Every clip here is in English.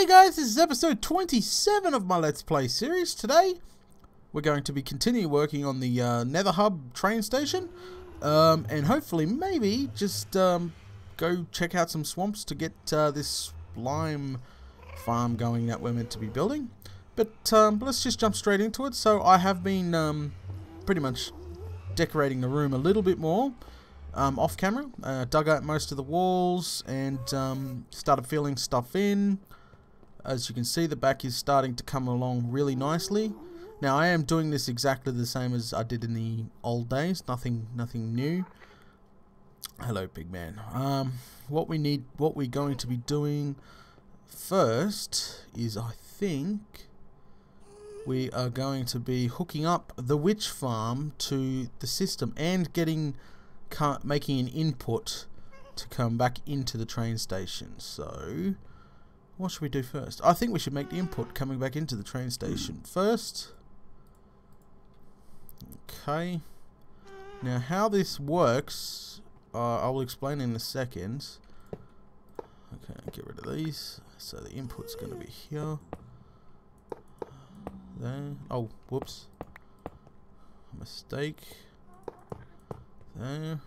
guys, this is episode 27 of my Let's Play series. Today, we're going to be continuing working on the Nether Hub train station. And hopefully, maybe, just go check out some swamps to get this slime farm going that we're meant to be building. But let's just jump straight into it. So I have been pretty much decorating the room a little bit more. Off camera, dug out most of the walls and started filling stuff in. As you can see, the back is starting to come along really nicely. Now I am doing this exactly the same as I did in the old days, nothing new. Hello, big man. What we're going to be doing first is, I think, we are going to be hooking up the witch farm to the system and making an input to come back into the train station. So what should we do first? I think we should make the input coming back into the train station first. Okay. Now how this works, I will explain in a second. Okay, get rid of these. So the input's going to be here. There. Oh, whoops. Mistake. There.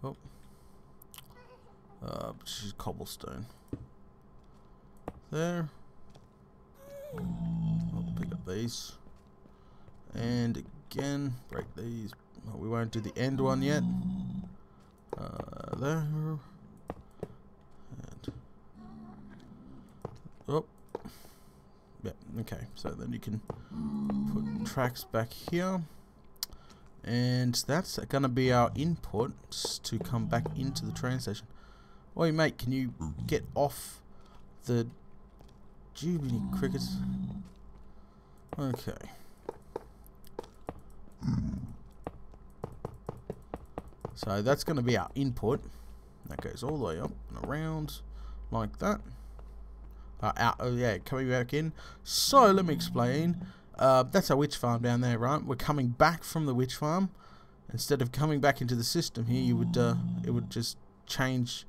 Oh. She's cobblestone. There. I'll pick up these. And again, break these. Oh, we won't do the end one yet. There. And oh. Yeah, okay. So then you can put tracks back here. And that's going to be our inputs to come back into the train station. Oi, mate, can you get off the jubily crickets? Okay. So that's going to be our input. That goes all the way up and around like that. Oh yeah, coming back in. So let me explain. That's our witch farm down there, right? We're coming back from the witch farm. Instead of coming back into the system here, you would it would just change,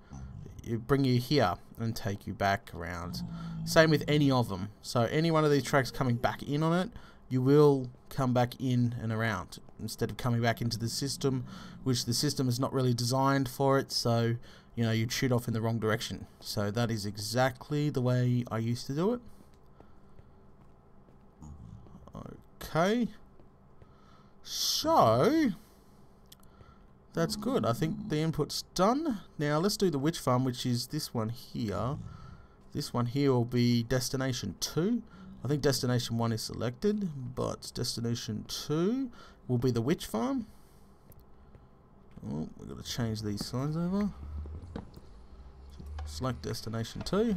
bring you here and take you back around. Same with any of them. So any one of these tracks coming back in on it, you will come back in and around instead of coming back into the system, which the system is not really designed for it. So you know, you'd shoot off in the wrong direction. So that is exactly the way I used to do it. Okay, so that's good. I think the input's done. Now let's do the witch farm, which is this one here. This one here will be destination 2. I think destination 1 is selected, but destination 2 will be the witch farm. Oh, we've got to change these signs over. Select destination 2.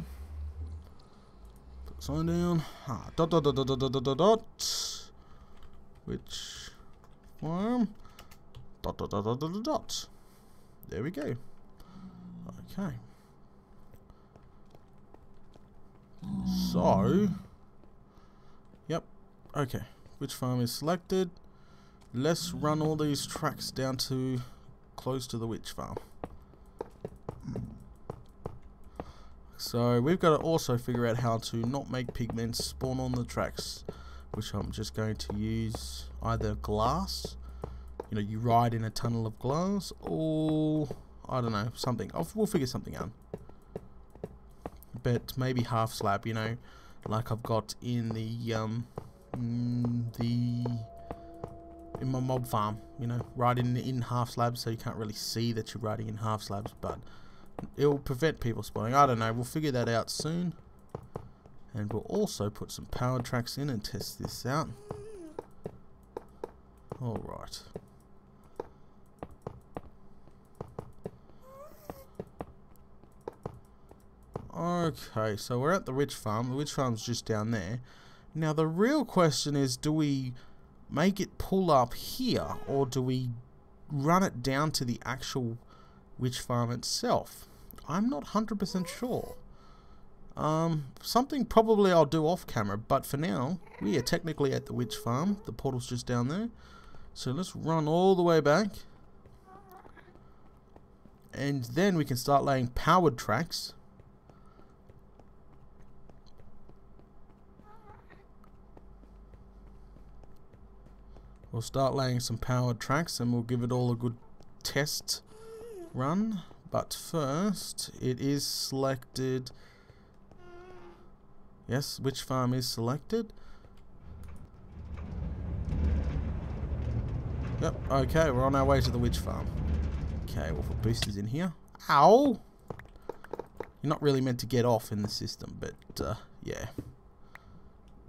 Put sign down. Dot dot dot dot dot dot dot dot. Which farm? Dot dot dot dot dot dot. There we go. Okay. So, yep. Okay. Which farm is selected? Let's run all these tracks down to close to the witch farm. So we've got to also figure out how to not make pigments spawn on the tracks, which I'm just going to use either glass, you know, you ride in a tunnel of glass, or I don't know, something. We'll figure something out. But maybe half slab, you know, like I've got in the in my mob farm, you know, riding in half slabs, so you can't really see that you're riding in half slabs, but it will prevent people spawning. I don't know, we'll figure that out soon. And we'll also put some power tracks in and test this out. Alright. Okay, so we're at the witch farm. The witch farm's just down there. Now the real question is, do we make it pull up here, or do we run it down to the actual witch farm itself? I'm not 100% sure. Something probably I'll do off camera, but for now, we are technically at the witch farm. The portal's just down there. So let's run all the way back. And then we can start laying powered tracks We'll start laying some powered tracks and we'll give it all a good test run. But first, it is selected. Yes, which farm is selected? Yep, okay, we're on our way to the witch farm. Okay, we'll put boosters in here. Ow! You're not really meant to get off in the system, but, yeah.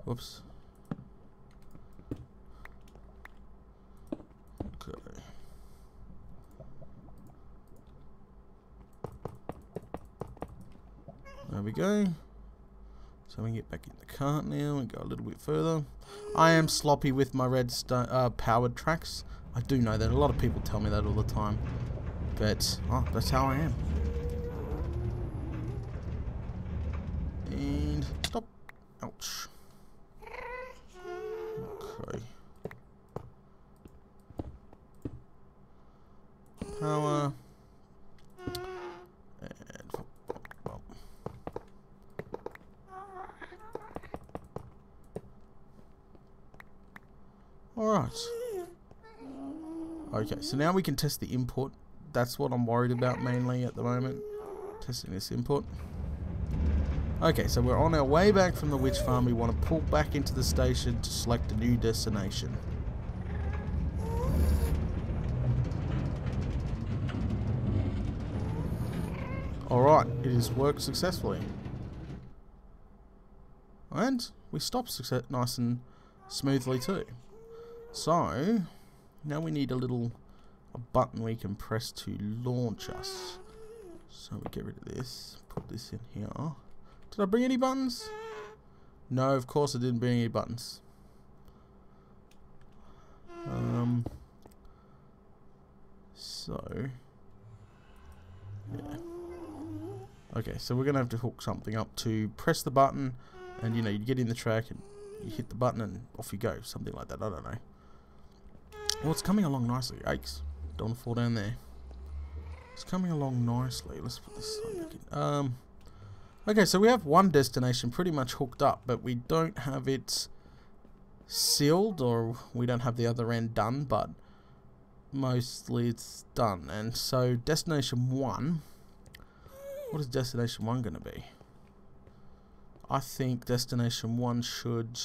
Whoops. Okay. There we go. So we can get back in the cart now and go a little bit further. I am sloppy with my redstone powered tracks. I do know that. A lot of people tell me that all the time. But, oh, that's how I am. And stop. Ouch. Okay. Power. And well. Alright. Okay, so now we can test the input. That's what I'm worried about mainly at the moment. Testing this input. Okay, so we're on our way back from the witch farm. We want to pull back into the station to select a new destination. Alright, it has worked successfully. And we stopped nice and smoothly too. So, now we need a button we can press to launch us. So we get rid of this, put this in here. Did I bring any buttons? No, of course I didn't bring any buttons. So, yeah. Okay, so we're going to have to hook something up to press the button, and you know, you get in the track and you hit the button and off you go. Something like that, I don't know. Well, it's coming along nicely. Yikes. Don't want to fall down there. It's coming along nicely. Let's put this back in. Okay, so we have one destination pretty much hooked up, but we don't have it sealed, or we don't have the other end done, but mostly it's done. And so destination 1, what is destination 1 going to be? I think destination 1 should.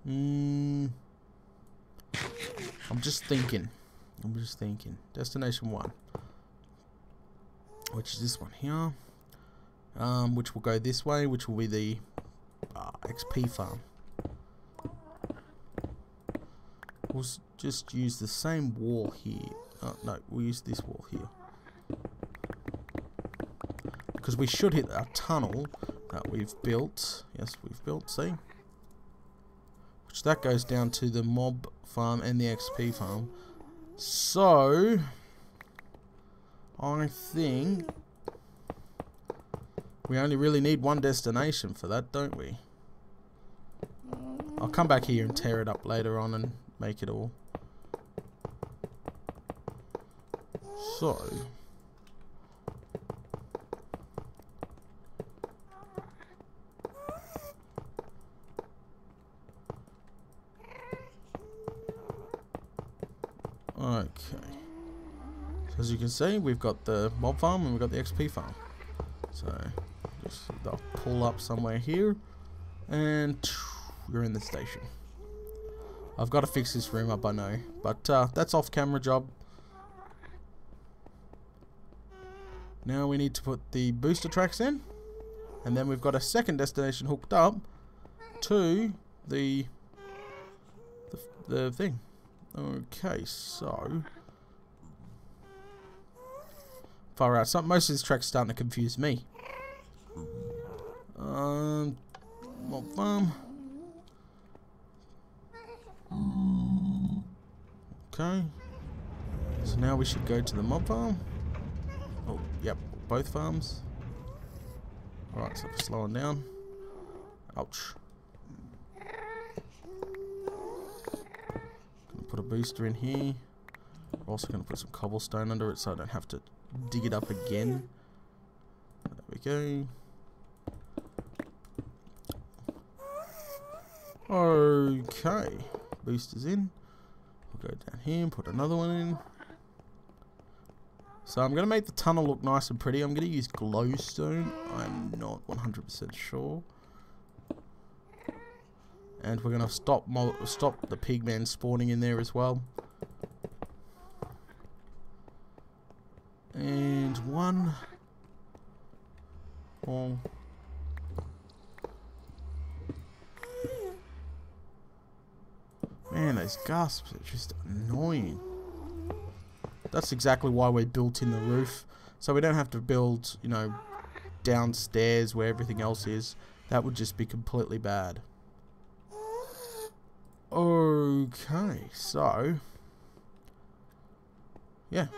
I'm just thinking. Destination 1. Which is this one here. Which will go this way, which will be the XP farm. We'll just use the same wall here. No, we'll use this wall here. Because we should hit a tunnel that we've built. Yes, we've built, see? Which that goes down to the mob farm and the XP farm. So, I think we only really need one destination for that, don't we? I'll come back here and tear it up later on and make it all. So, okay. So as you can see, we've got the mob farm and we've got the XP farm. So just they'll pull up somewhere here, and you're in the station. I've got to fix this room up, I know, but that's off-camera job. Now we need to put the booster tracks in, and then we've got a second destination hooked up to the thing. Okay, so far out. Most of this track's starting to confuse me. Mob farm. Okay. So now we should go to the mob farm. Oh, yep, both farms. Alright, so we're slowing down. Ouch. Gonna put a booster in here. Also gonna put some cobblestone under it so I don't have to dig it up again. There we go. Okay. Boosters in. We'll go down here and put another one in. So I'm going to make the tunnel look nice and pretty. I'm going to use glowstone. I'm not 100% sure. And we're going to stop the pigmen spawning in there as well. And one. Oh. Man, those gasps are just annoying. That's exactly why we built in the roof. So we don't have to build, you know, downstairs where everything else is. That would just be completely bad. Okay, so yeah,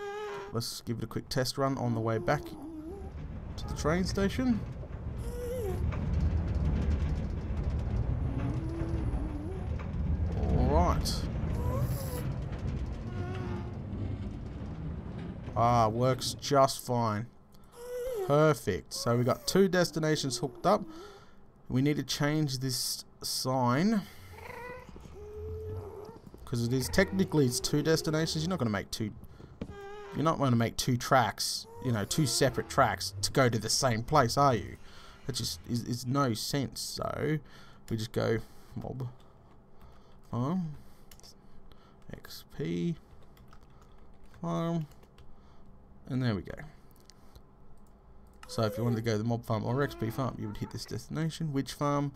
let's give it a quick test run on the way back to the train station. Alright. Ah, works just fine. Perfect. So we got 2 destinations hooked up. We need to change this sign. Because it is technically it's 2 destinations. You're not going to make 2. You're not going to make 2 tracks. You know, 2 separate tracks to go to the same place, are you? That just is no sense. So we just go mob farm XP farm, and there we go. So if you wanted to go to the mob farm or XP farm, you would hit this destination, which farm,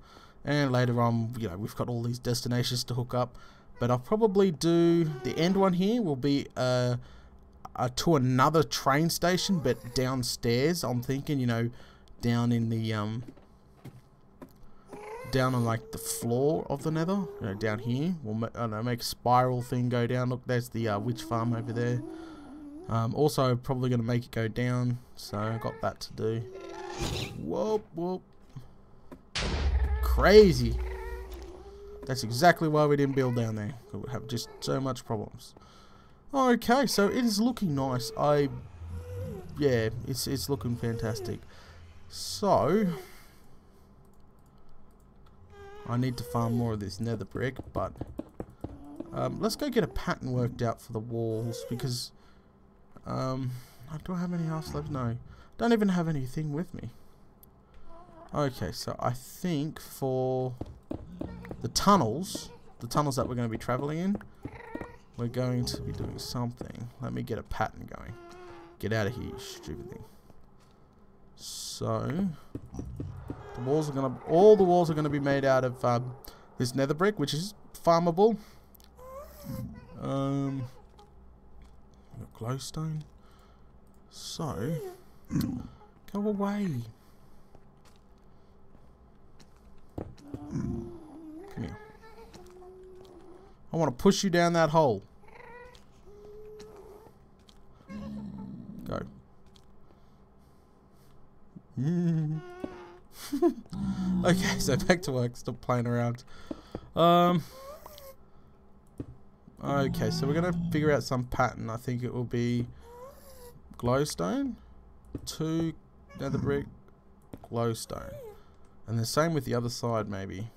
and later on, you know, we've got all these destinations to hook up. But I'll probably do the end one here will be to another train station, but downstairs. I'm thinking, you know, down in the down on like the floor of the Nether, you know, down here. We'll I don't know, make a spiral thing go down. Look, there's the witch farm over there. Also, probably going to make it go down, so I got that to do. Whoop whoop! Crazy. That's exactly why we didn't build down there. We would have just so much problems. Okay, so it is looking nice. Yeah, it's looking fantastic. So I need to farm more of this nether brick, but let's go get a pattern worked out for the walls, because do I have any half slabs? No, don't even have anything with me. Okay, so I think for the tunnels that we're going to be traveling in, we're going to be doing something. Let me get a pattern going. Get out of here, you stupid thing. So the walls are gonna, all the walls are going to be made out of this nether brick, which is farmable. Glowstone. So go away. Come here. I want to push you down that hole. Go. Okay, so back to work. Stop playing around. Okay, so we're gonna figure out some pattern. I think it will be glowstone, 2 nether brick, glowstone, and the same with the other side, maybe.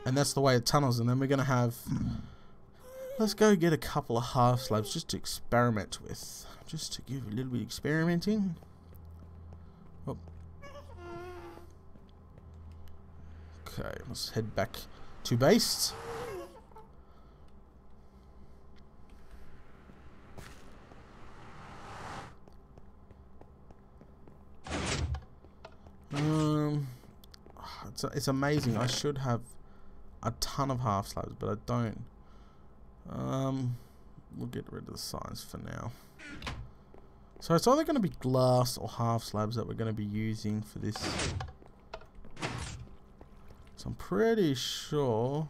And that's the way it tunnels. And then we're gonna have. Let's go get a couple of half slabs just to experiment with, just to give a little bit of experimenting. Oh. Okay, let's head back to base. It's amazing. I should have a ton of half slabs, but I don't. We'll get rid of the signs for now. So it's either going to be glass or half slabs that we're going to be using for this. So I'm pretty sure.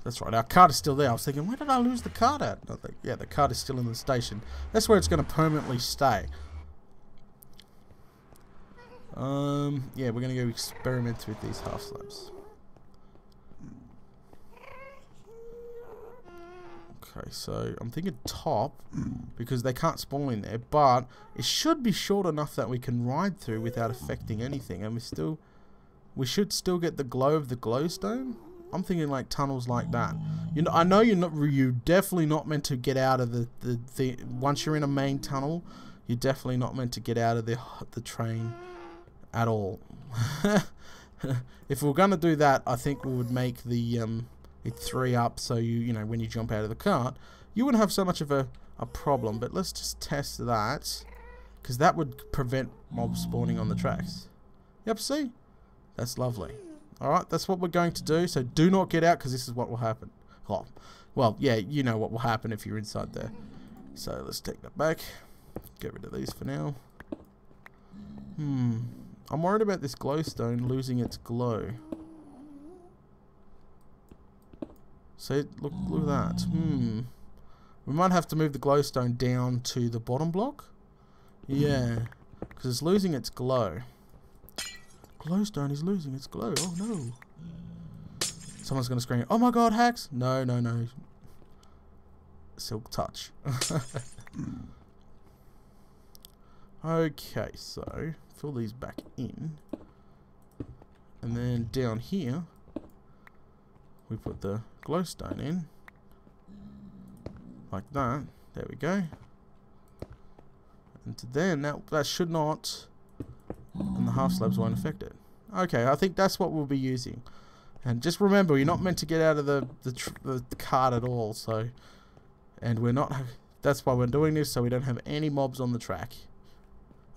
That's right, our card is still there. I was thinking, where did I lose the card at? I think, yeah, the card is still in the station. That's where it's going to permanently stay. Yeah, we're going to go experiment with these half slabs. Okay, so I'm thinking top, because they can't spawn in there, but it should be short enough that we can ride through without affecting anything, and we should still get the glow of the glowstone. I'm thinking like tunnels like that. You know, I know you're definitely not meant to get out of the once you're in a main tunnel, you're definitely not meant to get out of the train at all. If we're gonna do that, I think we would make the it 3 up, so you know when you jump out of the cart, you wouldn't have so much of a problem. But let's just test that, because that would prevent mobs spawning on the tracks. Yep, see, that's lovely. All right, that's what we're going to do. So do not get out, because this is what will happen. Oh, well, yeah, you know what will happen if you're inside there. So let's take that back. Get rid of these for now. I'm worried about this glowstone losing its glow. See, look at that. We might have to move the glowstone down to the bottom block. Yeah, because it's losing its glow. Glowstone is losing its glow. Oh no. Someone's going to scream, oh my god, hacks. No, no, no. Silk touch. Okay, so fill these back in. And then down here, we put the glowstone in. Like that. There we go. And then that should not, and the half slabs won't affect it. Okay, I think that's what we'll be using. And just remember, you're not meant to get out of the cart at all. So, and we're not. That's why we're doing this, so we don't have any mobs on the track.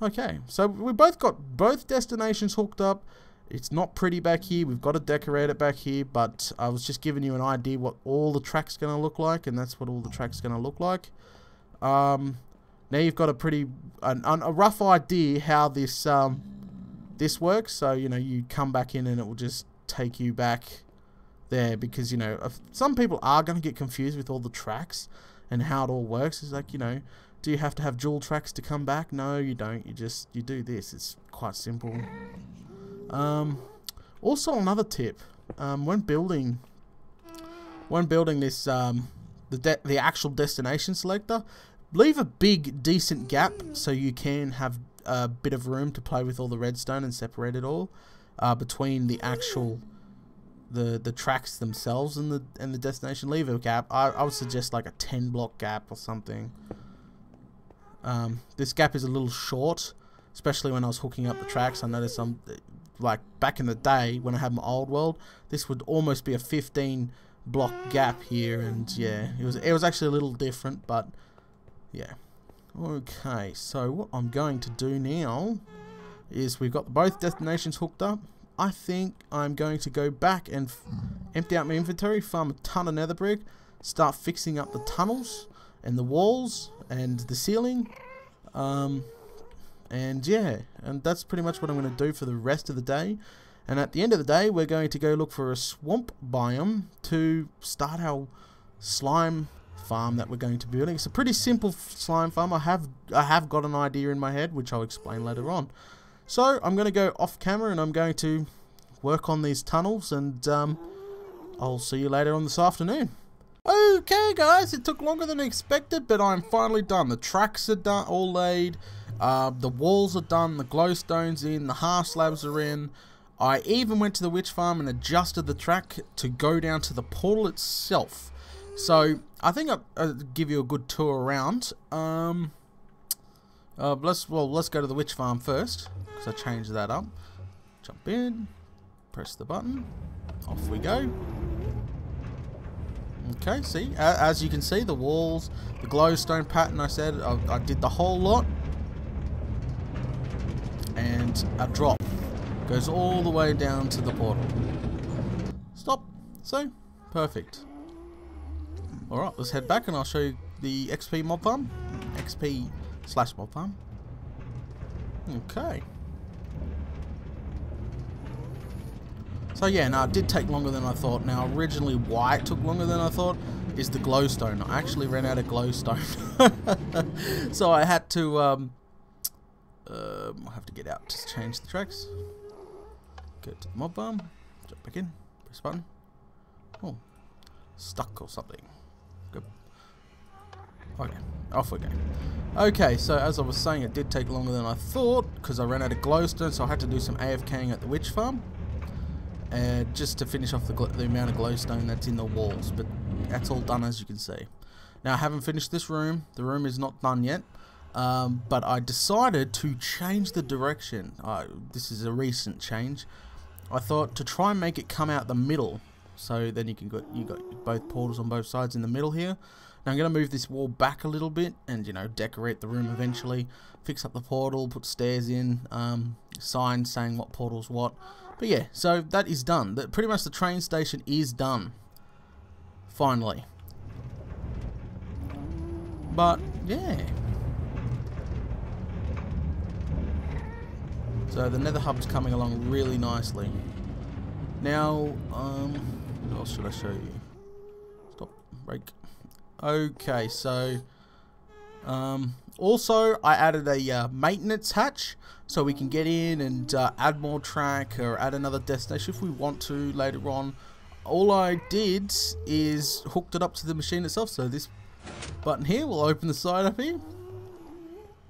Okay, so we both got both destinations hooked up. It's not pretty back here. We've got to decorate it back here, but I was just giving you an idea what all the track's going to look like, and that's what all the track's going to look like. Now you've got a rough idea how this this works. So you know, you come back in and it will just take you back there, because you know some people are going to get confused with all the tracks and how it all works. It's like, you know, do you have to have dual tracks to come back? No, you don't. You do this. It's quite simple. Also, another tip: when building this, the actual destination selector, leave a big, decent gap so you can have a bit of room to play with all the redstone and separate it all between the actual the tracks themselves and the destination. Leave a gap. I would suggest like a 10-block gap or something. This gap is a little short, especially when I was hooking up the tracks. I noticed like back in the day when I had my old world, this would almost be a 15-block gap here, and yeah, it was actually a little different, but yeah. Okay, so what I'm going to do now is we've got both destinations hooked up. I think I'm going to go back and empty out my inventory, farm a ton of nether brick, start fixing up the tunnels and the walls and the ceiling, and yeah, and that's pretty much what I'm going to do for the rest of the day. And at the end of the day, we're going to go look for a swamp biome to start our slime farm that we're going to be building. It's a pretty simple slime farm. I have got an idea in my head, which I'll explain later on. So I'm going to go off camera and I'm going to work on these tunnels, and I'll see you later on this afternoon. Okay guys, it took longer than expected, but I'm finally done. The tracks are done, all laid, the walls are done, the glowstone's in, the half slabs are in. I even went to the witch farm and adjusted the track to go down to the portal itself. So I think I'll give you a good tour around. Let's go to the witch farm first, because I changed that up. Jump in, press the button, off we go. Okay, see, as you can see, the walls, the glowstone pattern, I said I did the whole lot, and a drop goes all the way down to the portal. Stop. So perfect. Alright, let's head back and I'll show you the XP mob farm. XP/mob farm. Okay. So yeah, no, it did take longer than I thought. Now, originally why it took longer than I thought is the glowstone. I actually ran out of glowstone. So I had to, I'll have to get out to change the tracks. Go to the mob farm, jump back in, press button. Oh, stuck or something. Go Okay, off we go. Okay, so as I was saying, it did take longer than I thought because I ran out of glowstone, so I had to do some AFKing at the witch farm. Just to finish off the amount of glowstone that's in the walls, but that's all done, as you can see. Now I haven't finished this room. The room is not done yet, but I decided to change the direction. This is a recent change. I thought to try and make it come out the middle, so then you got both portals on both sides in the middle here. Now I'm going to move this wall back a little bit and, you know, decorate the room eventually, fix up the portal, put stairs in, signs saying what portal's what. But yeah, so that is done. Pretty much the train station is done. Finally. But, yeah. So the nether hub's coming along really nicely. Now, what else should I show you? Stop, break. Okay, so, also I added a maintenance hatch. So we can get in and add more track or add another destination if we want to later on. All I did is hooked it up to the machine itself. So this button here will open the side up here.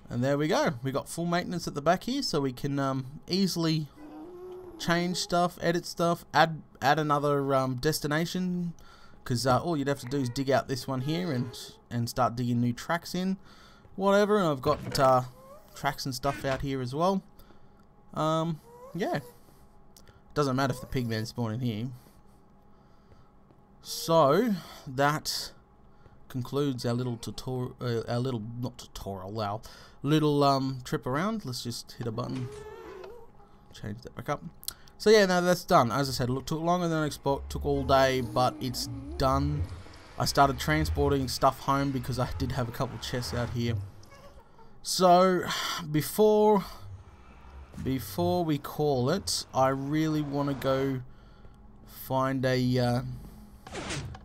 And there we go. We got full maintenance at the back here, so we can easily change stuff, edit stuff, add another destination. Because all you'd have to do is dig out this one here and start digging new tracks in. Whatever, and I've got tracks and stuff out here as well. Yeah. Doesn't matter if the pigmen spawn in here. So that concludes our little tutorial, our little trip around. Let's just hit a button, change that back up. So yeah, no, that's done. As I said, it took longer than I expected, took all day, but it's done. I started transporting stuff home because I did have a couple chests out here. So, before we call it, I really want to go find a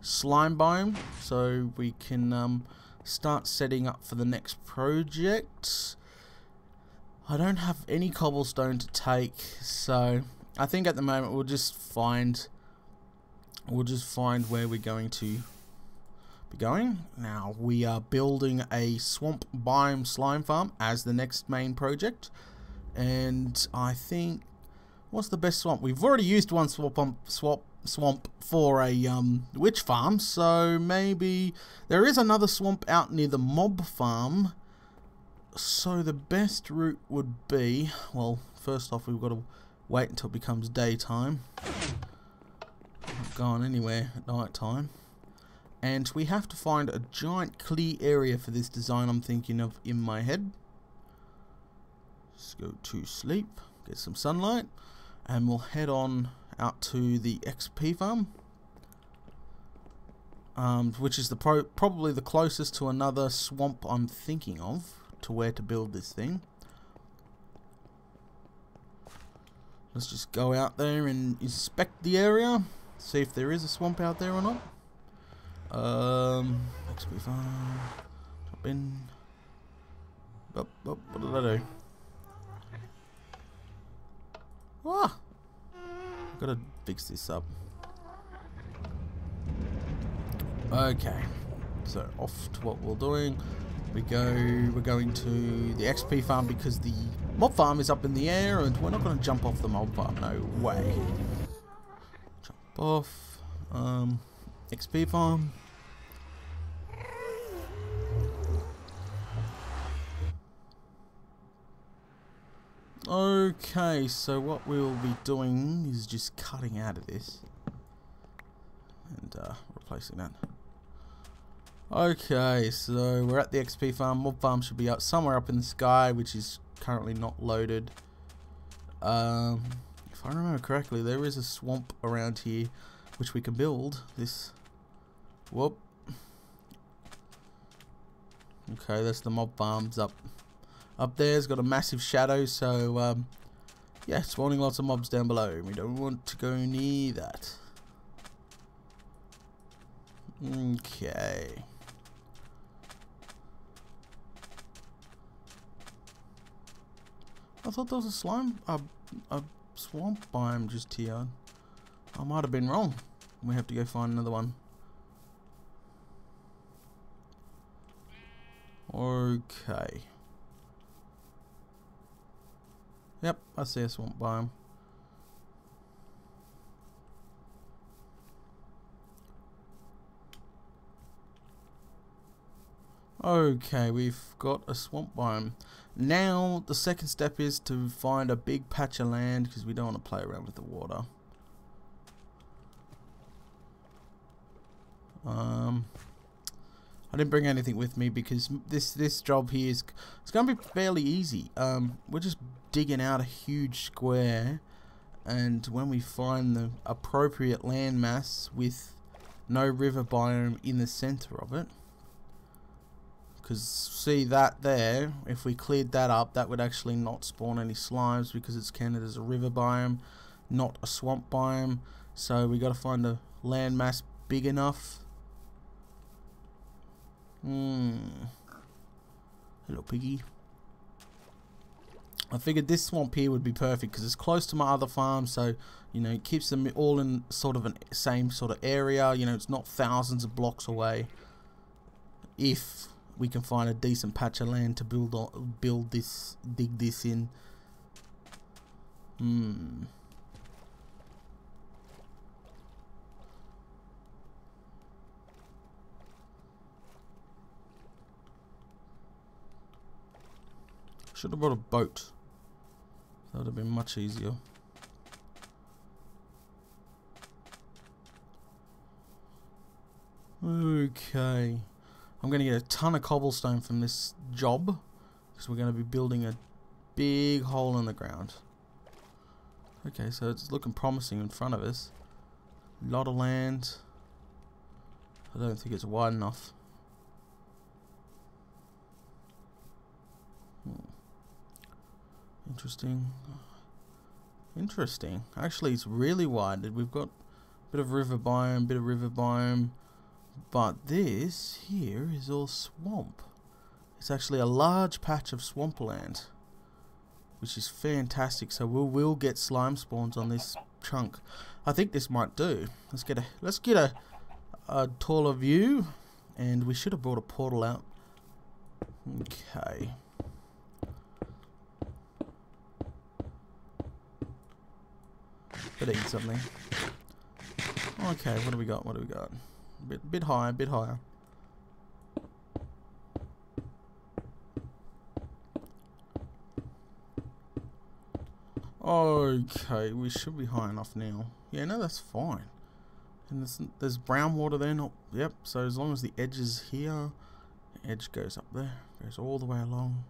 slime biome so we can start setting up for the next project. I don't have any cobblestone to take, so I think at the moment we'll just find where we're going to be going. Now we are building a swamp biome slime farm as the next main project, and I think, what's the best swamp? We've already used one swamp for a witch farm, so maybe there is another swamp out near the mob farm. So the best route would be, well, first off we've got to wait until it becomes daytime. Not going anywhere at night time. And we have to find a giant clear area for this design I'm thinking of in my head. Let's go to sleep, get some sunlight, and we'll head on out to the XP farm, which is probably the closest to another swamp I'm thinking of to where to build this thing. Let's just go out there and inspect the area, see if there is a swamp out there or not. XP farm, top in. What did I do? Ah! Gotta fix this up. Okay, so off to what we're doing. We're going to the XP farm because the mob farm is up in the air, and we're not going to jump off the mob farm. No way. Jump off. XP farm. Okay, so what we'll be doing is just cutting out of this and replacing that. Okay, so we're at the XP farm. Mob farm should be up somewhere up in the sky, which is currently not loaded. If I remember correctly, there is a swamp around here which we can build this. Whoop. Okay, that's the mob farms up there's got a massive shadow, so yeah, spawning lots of mobs down below. We don't want to go near that. Okay. I thought there was a swamp biome just here. I might have been wrong. We have to go find another one. Okay. Yep, I see a swamp biome. Okay, we've got a swamp biome. Now, the second step is to find a big patch of land because we don't want to play around with the water. I didn't bring anything with me because this job here is it's going to be fairly easy. We're just digging out a huge square, and when we find the appropriate landmass with no river biome in the center of it, because see that there, if we cleared that up, that would actually not spawn any slimes because it's counted as a river biome, not a swamp biome. So we got to find a landmass big enough. Hello, piggy. I figured this swamp here would be perfect because it's close to my other farm, so you know it keeps them all in sort of an same sort of area. You know, it's not thousands of blocks away. If we can find a decent patch of land to dig this in. Should have brought a boat. That would have been much easier. Okay. I'm going to get a ton of cobblestone from this job because we're going to be building a big hole in the ground. Okay, so it's looking promising in front of us. A lot of land. I don't think it's wide enough. Interesting. Interesting. Actually, it's really wide. We've got a bit of river biome, but this here is all swamp. It's actually a large patch of swampland, which is fantastic. So we will get slime spawns on this chunk. I think this might do. Let's get a taller view, and we should have brought a portal out. Okay. Better eat something. Okay, what do we got? Bit higher. Okay, we should be high enough now. Yeah, no, that's fine. And there's brown water there. Yep. So as long as the edge is here, the edge goes up there, goes all the way along.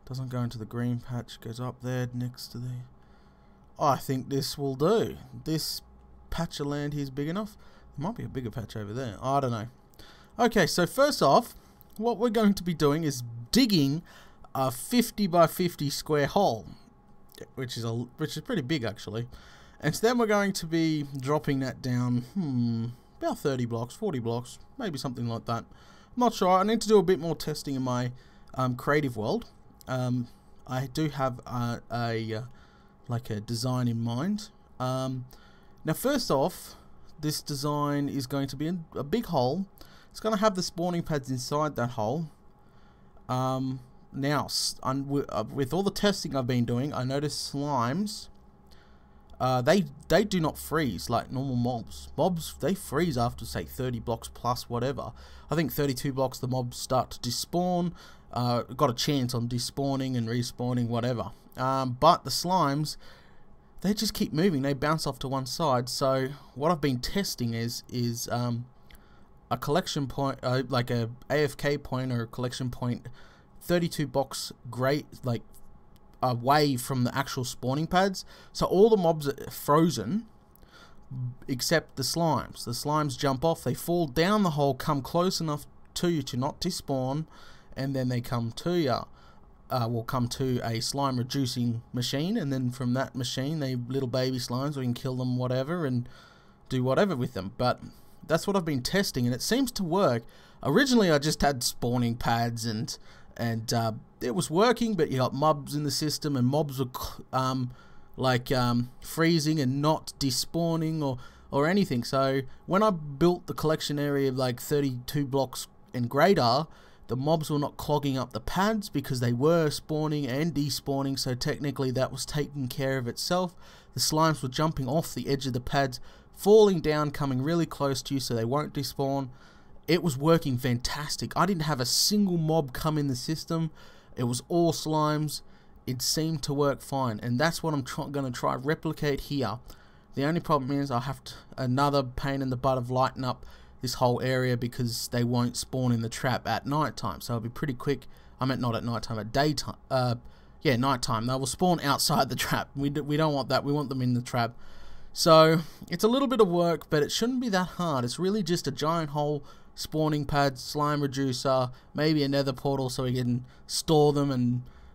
Doesn't go into the green patch. Goes up there next to the. I think this will do. This patch of land here is big enough. There might be a bigger patch over there. I don't know. Okay, so first off, what we're going to be doing is digging a 50 by 50 square hole, which is pretty big actually. And so then we're going to be dropping that down, about 30 blocks, 40 blocks, maybe something like that. I'm not sure. I need to do a bit more testing in my creative world. I do have like a design in mind. Now first off, this design is going to be in a big hole. It's going to have the spawning pads inside that hole. Now with all the testing I've been doing, I noticed slimes, they do not freeze like normal mobs. Mobs, they freeze after say 30 blocks plus whatever. I think 32 blocks the mobs start to despawn. Got a chance on despawning and respawning, whatever. But the slimes, they just keep moving. They bounce off to one side. So what I've been testing is a collection point, like a AFK point or a collection point, 32 blocks like away from the actual spawning pads. So all the mobs are frozen except the slimes. The slimes jump off. They fall down the hole, come close enough to you to not despawn, and then they come to you. Will come to a slime reducing machine, and then from that machine, they little baby slimes. We can kill them, whatever, and do whatever with them. But that's what I've been testing, and it seems to work. Originally, I just had spawning pads, and it was working, but you got mobs in the system, and mobs were freezing and not despawning or anything. So when I built the collection area of like 32 blocks and greater, the mobs were not clogging up the pads because they were spawning and despawning, so technically that was taking care of itself. The slimes were jumping off the edge of the pads, falling down, coming really close to you so they won't despawn. It was working fantastic. I didn't have a single mob come in the system. It was all slimes. It seemed to work fine, and that's what I'm going to try replicate here. The only problem is I have another pain in the butt of lighting up this whole area because they won't spawn in the trap at night time. So it'll be pretty quick. I meant not at night time, at daytime. Yeah, night time. They will spawn outside the trap. We don't want that. We want them in the trap. So it's a little bit of work, but it shouldn't be that hard. It's really just a giant hole, spawning pads, slime reducer, maybe a nether portal so we can store them,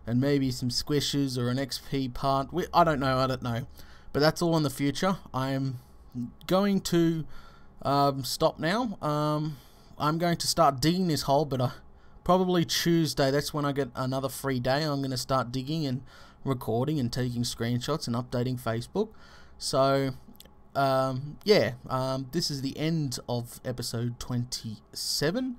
and maybe some squishes or an XP part. I don't know. But that's all in the future. I'm going to stop now. I'm going to start digging this hole, but probably Tuesday, that's when I get another free day. I'm going to start digging and recording and taking screenshots and updating Facebook. So this is the end of episode 27.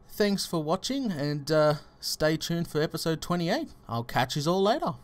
Thanks for watching, and stay tuned for episode 28. I'll catch you all later.